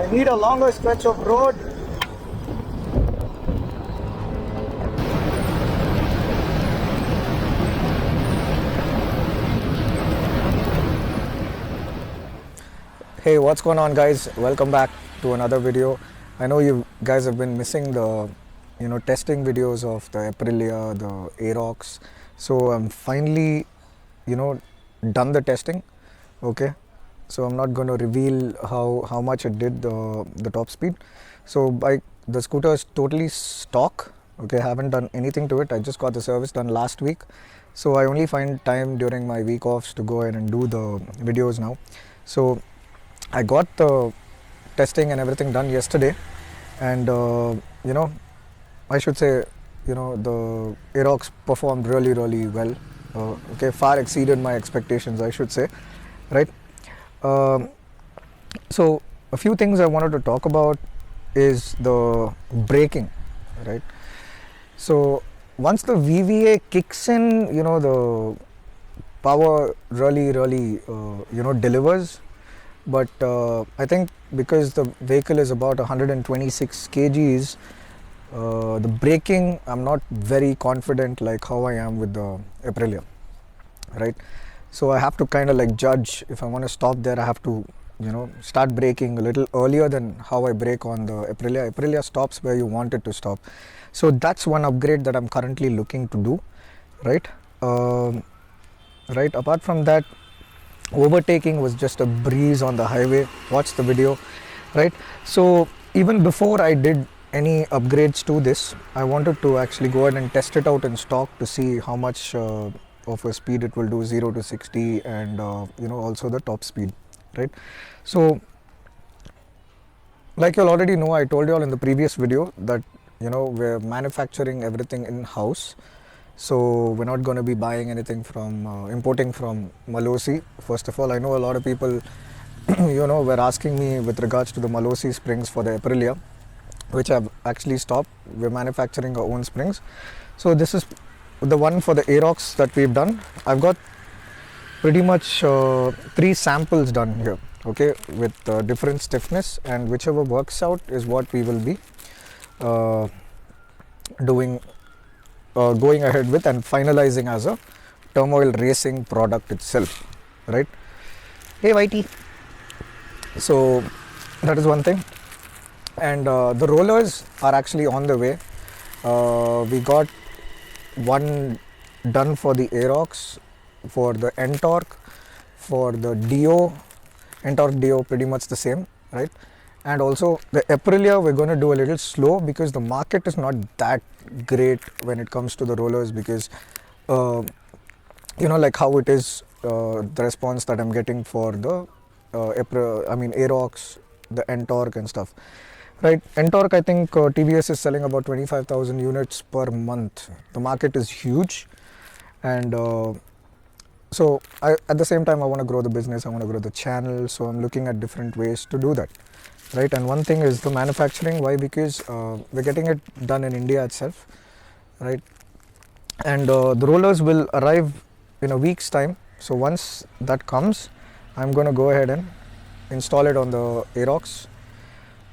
I need a longer stretch of road. Hey, what's going on, guys? Welcome back to another video. I know you guys have been missing the testing videos of the Aprilia, the Aerox. So I'm finally done the testing. Okay, so I'm not going to reveal how much it did the top speed. So the scooter is totally stock. Okay, I haven't done anything to it. I just got the service done last week, so I only find time during my week offs to go ahead and do the videos now. So I got the testing and everything done yesterday, and I should say the Aerox performed really well. Okay, far exceeded my expectations, I should say, right? So a few things I wanted to talk about is the braking, right? So once the VVA kicks in, the power really delivers. But I think because the vehicle is about 126 kgs, the braking, I'm not very confident like how I am with the Aprilia, right? So I have to kind of like judge. If I want to stop there, I have to start braking a little earlier than how I brake on the Aprilia. Aprilia stops where you want it to stop. So that's one upgrade that I'm currently looking to do, right? Right. Apart from that, overtaking was just a breeze on the highway. Watch the video, right? So even before I did any upgrades to this, I wanted to actually go ahead and test it out in stock to see how much of a speed it will do, 0 to 60, and also the top speed, right? So like you'll already know, I told you all in the previous video that we're manufacturing everything in-house. So we're not going to be buying anything from importing from Malossi. First of all, I know a lot of people were asking me with regards to the Malossi springs for the Aprilia, which I've actually stopped. We're manufacturing our own springs. So this is the one for the Aerox that we've done. I've got pretty much 3 samples done here, okay, with different stiffness, and whichever works out is what we will be going ahead with and finalizing as a Turmoil Racing product itself, right? Hey Whitey. So that is one thing, and the rollers are actually on the way. We got one done for the Aerox, for the N-Torque, for the Dio, N-Torque Dio, pretty much the same, right? And also the Aprilia, we're going to do a little slow because the market is not that great when it comes to the rollers, because like how it is, the response that I'm getting for the Aerox, the N-Torque and stuff, right? N-Torque, I think TVS is selling about 25,000 units per month. The market is huge, and so at the same time I want to grow the business, I want to grow the channel, so I'm looking at different ways to do that, right? And one thing is the manufacturing. Why? Because we're getting it done in India itself, right? And the rollers will arrive in a week's time. So once that comes, I'm going to go ahead and install it on the Aerox,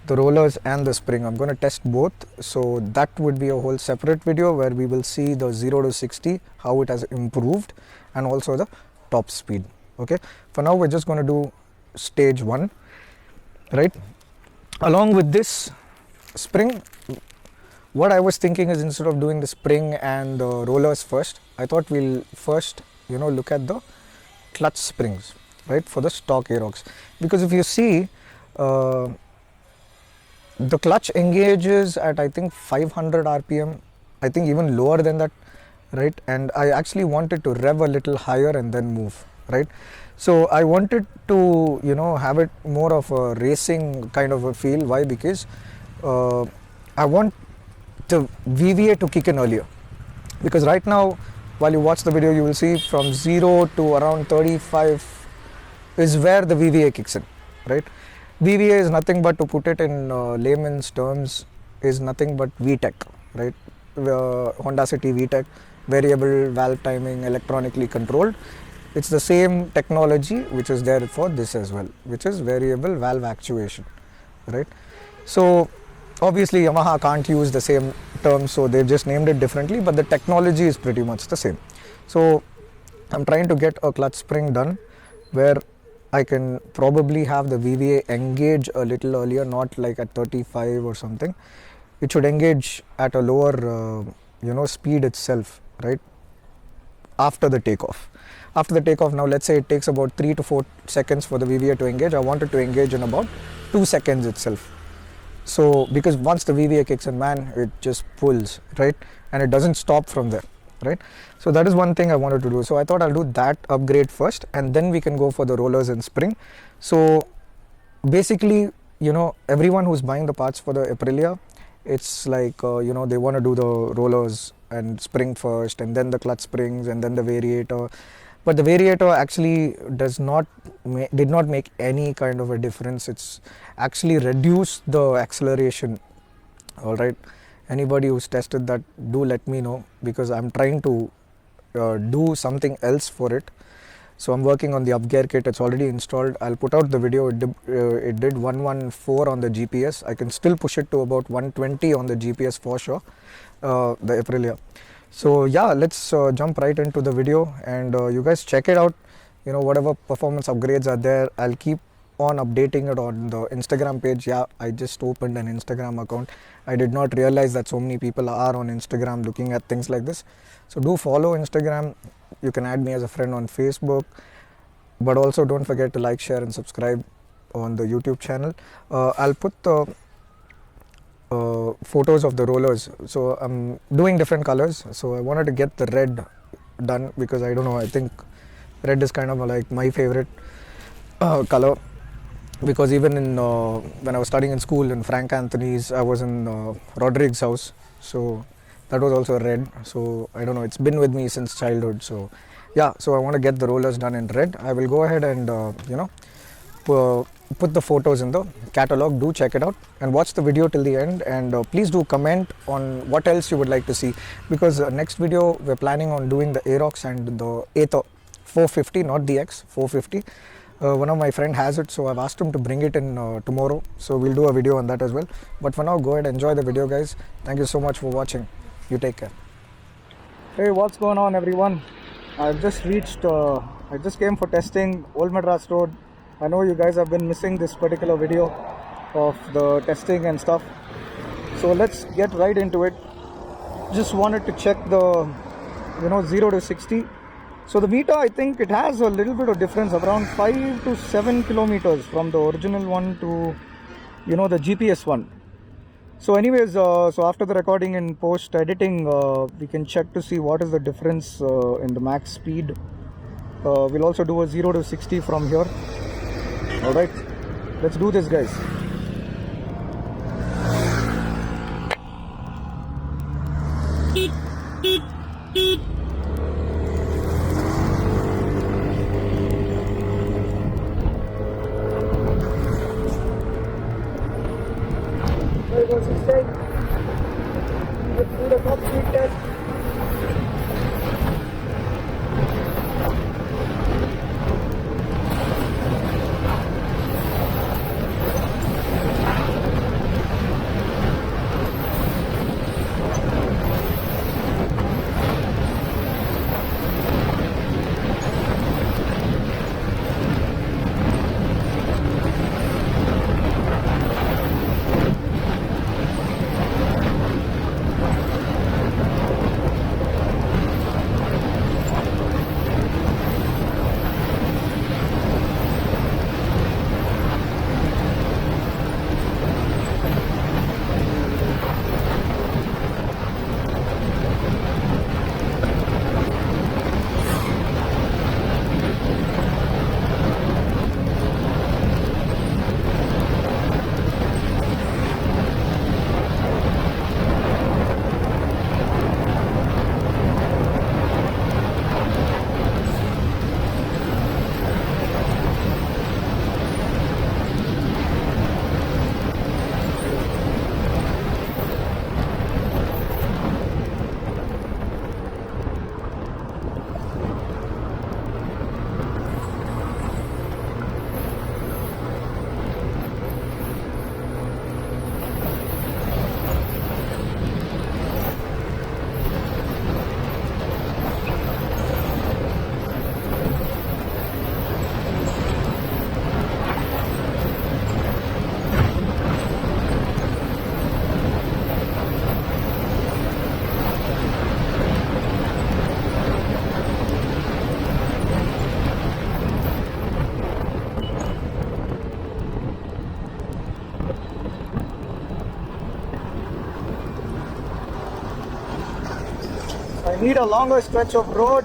the rollers and the spring. I'm going to test both, so that would be a whole separate video where we will see the 0 to 60, how it has improved, and also the top speed. Okay, for now we're just going to do stage 1, right? Along with this spring, what I was thinking is, instead of doing the spring and the rollers first, I thought we'll first look at the clutch springs, right, for the stock Aerox. Because if you see, the clutch engages at I think 500 rpm, I think even lower than that, right? And I actually wanted to rev a little higher and then move, right? So I wanted to have it more of a racing kind of a feel. Why? Because I want the VVA to kick in earlier, because right now while you watch the video you will see from 0 to around 35 is where the VVA kicks in, right? VVA is nothing but, to put it in layman's terms, is nothing but VTEC, right? Honda City VTEC, variable valve timing, electronically controlled. It's the same technology which is there for this as well, which is variable valve actuation, right? So obviously Yamaha can't use the same term, so they've just named it differently, but the technology is pretty much the same. So I'm trying to get a clutch spring done where I can probably have the VVA engage a little earlier, not like at 35 or something. It should engage at a lower speed itself, right, after the takeoff. After the takeoff, now let's say it takes about 3 to 4 seconds for the VVA to engage. I want it to engage in about 2 seconds itself. So because once the VVA kicks in, man, it just pulls, right, and it doesn't stop from there, right? So that is one thing I wanted to do. So I thought I'll do that upgrade first, and then we can go for the rollers and spring. So basically, everyone who's buying the parts for the Aprilia, it's like they want to do the rollers and spring first, and then the clutch springs, and then the variator. But the variator actually did not make any kind of a difference. It's actually reduced the acceleration. All right, anybody who's tested that, do let me know, because I'm trying to do something else for it. So I'm working on the up gear kit. It's already installed. I'll put out the video. It did 114 on the GPS. I can still push it to about 120 on the GPS for sure, the Aprilia. So yeah, let's jump right into the video, and you guys check it out. Whatever performance upgrades are there, I'll keep on updating it on the Instagram page. Yeah, I just opened an Instagram account. I did not realize that so many people are on Instagram looking at things like this. So do follow Instagram. You can add me as a friend on Facebook, but also don't forget to like, share and subscribe on the YouTube channel. I'll put the photos of the rollers. So I'm doing different colors. So I wanted to get the red done because I don't know, I think red is kind of like my favorite color, because even in when I was studying in school in Frank Anthony's, I was in Rodrigue's house, so that was also red. So I don't know, it's been with me since childhood. So yeah, so I want to get the rollers done in red. I will go ahead and put the photos in the catalog. Do check it out and watch the video till the end, and please do comment on what else you would like to see, because next video we're planning on doing the Aerox and the Aether 450, not the X, 450. One of my friend has it, so I've asked him to bring it in tomorrow, so we'll do a video on that as well. But for now, go ahead, enjoy the video, guys. Thank you so much for watching. You take care. Hey, what's going on, everyone? I've just reached I just came for testing Old Madras Road. I know you guys have been missing this particular video of the testing and stuff, so let's get right into it. Just wanted to check the 0 to 60. So the meter, I think it has a little bit of difference, around 5 to 7 kilometers from the original one to the GPS one. So anyways, so after the recording and post editing, we can check to see what is the difference in the max speed. We'll also do a 0 to 60 from here. Alright, let's do this, guys. There goes 60. Let's do the top speed test. need a longer stretch of road.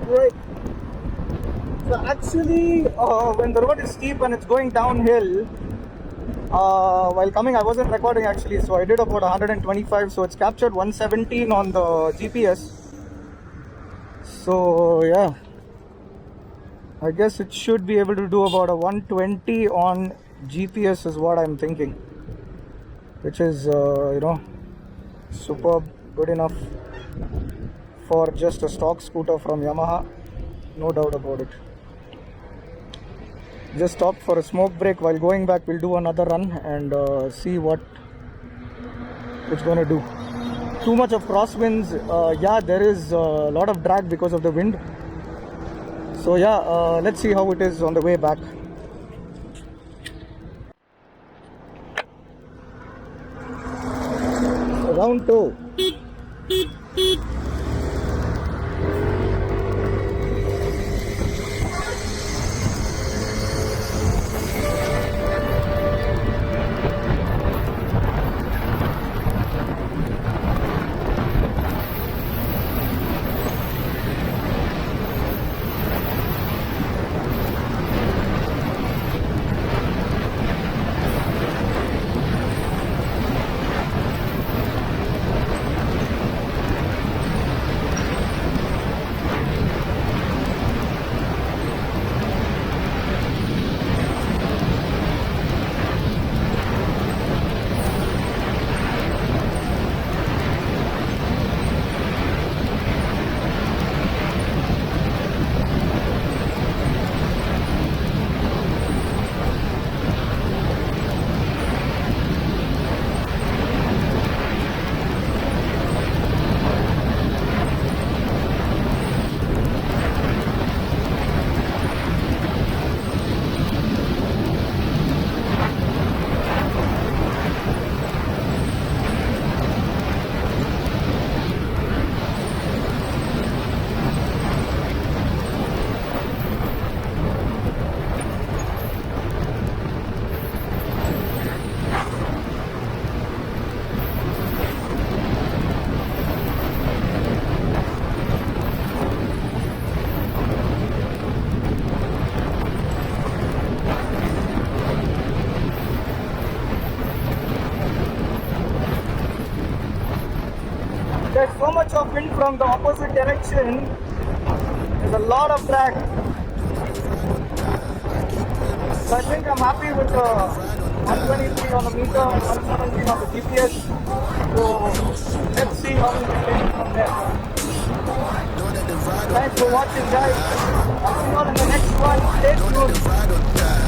Break. So actually, when the road is steep and it's going downhill, while coming I wasn't recording actually, so I did about 125, so it's captured 117 on the GPS. So yeah, I guess it should be able to do about a 120 on GPS is what I'm thinking, which is superb, good enough for just a stock scooter from Yamaha, no doubt about it. Just stopped for a smoke break. While going back, we'll do another run and see what it's going to do. Too much of crosswinds. Yeah, there is a lot of drag because of the wind. So yeah, let's see how it is on the way back. Round 2. There's so much of wind from the opposite direction. There's a lot of drag. So I think I'm happy with the 123 on the meter and 117 on the GPS. So let's see how we can take it from there. Thanks for watching, guys. I'll see you all in the next one. Stay tuned.